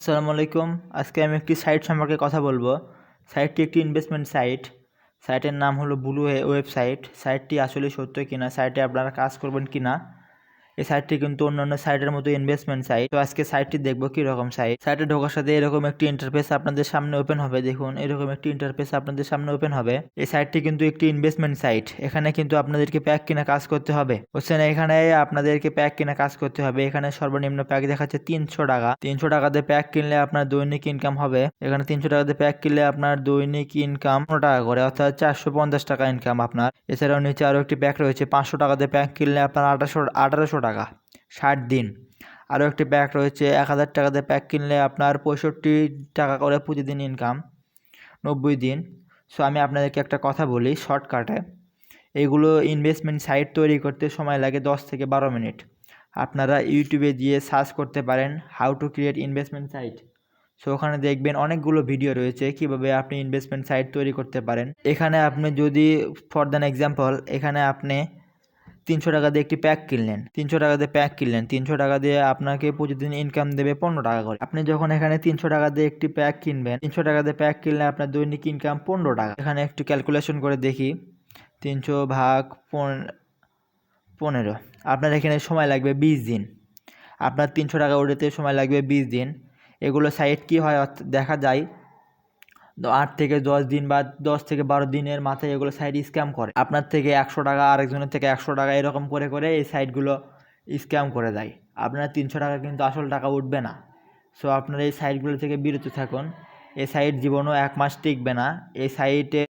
আসসালামু আলাইকুম। আজকে আমি একটি সাইট সম্পর্কে কথা বলবো। সাইটটি একটি ইনভেস্টমেন্ট সাইট। সাইটের নাম হলো ব্লু ওয়েবসাইট। সাইটটি আসলে সত্য কিনা, সাইটে আপনারা কাজ করবেন কিনা। এই সাইটটি কিন্তু অন্যান্য সাইটের মতো ইনভেস্টমেন্ট সাইট। তো আজকে সাইটটি দেখবো কীরকম সাইট। সাইটে ঢোকার সাথে এরকম একটি ইন্টারফেস আপনাদের সামনে ওপেন হবে। দেখুন, এরকম একটি ইন্টারফেস আপনাদের সামনে ওপেন হবে। এই সাইটটি কিন্তু একটি ইনভেস্টমেন্ট সাইট। এখানে কিন্তু আপনাদেরকে প্যাক কিনা কাজ করতে হবে, বুঝছেন। এখানে আপনাদেরকে প্যাক কিনা কাজ করতে হবে। এখানে সর্বনিম্ন প্যাক দেখাচ্ছে 300 টাকা। 300 টাকাতে প্যাক কিনলে আপনার দৈনিক ইনকাম হবে। এখানে 300 টাকাতে প্যাক কিনলে আপনার দৈনিক ইনকাম 15 টাকা করে, অর্থাৎ 450 টাকা ইনকাম আপনার। এছাড়াও নিচে আরও একটি প্যাক রয়েছে। 500 টাকাতে প্যাক কিনলে আপনার 1800 টাকা 60 দিন। আরও একটি প্যাক রয়েছে 1000 টাকাতে প্যাক কিনলে আপনার 65 টাকা করে প্রতিদিন ইনকাম 90 দিন। সো আমি আপনাদেরকে একটা কথা বলি শর্টকাটে। এইগুলো ইনভেস্টমেন্ট সাইট তৈরি করতে সময় লাগে 10 থেকে 12 মিনিট। আপনারা ইউটিউবে গিয়ে সার্চ করতে পারেন how to create investment site. So ওখানে দেখবেন অনেকগুলো ভিডিও রয়েছে কীভাবে আপনি ইনভেস্টমেন্ট সাইট তৈরি করতে পারেন। এখানে আপনি যদি ফর দ্যান এক্সাম্পল, এখানে আপনি 300 টাকা দিয়ে একটি প্যাক কিনলেন। 300 টাকা দিয়ে প্যাক কিনলেন। 300 টাকা দিয়ে আপনাকে প্রতিদিন ইনকাম দেবে 15 টাকা করে। আপনি যখন এখানে 300 টাকা দিয়ে একটি প্যাক কিনবেন, 300 টাকা দিয়ে প্যাক কিনলে আপনার দৈনিক ইনকাম 15 টাকা। এখানে একটু ক্যালকুলেশন করে দেখি, 300 ভাগ 15, আপনার এখানে সময় লাগবে 20 দিন। আপনার 300 টাকা উঠাতে সময় লাগবে 20 দিন। এগুলো সাইট কী হয় দেখা যায় 8 থেকে 10 দিন বা 10 থেকে 12 দিনের মাথায় এগুলো সাইট স্ক্যাম করে। আপনার থেকে 100 টাকা, আরেকজনের থেকে 100 টাকা, এরকম করে করে এই সাইটগুলো স্ক্যাম করে দেয়। আপনার 300 টাকা কিন্তু আসল টাকা উঠবে না। সো আপনারা এই সাইটগুলো থেকে বিরত থাকুন। এই সাইট জীবনও 1 মাস টিকবে না। এই সাইটে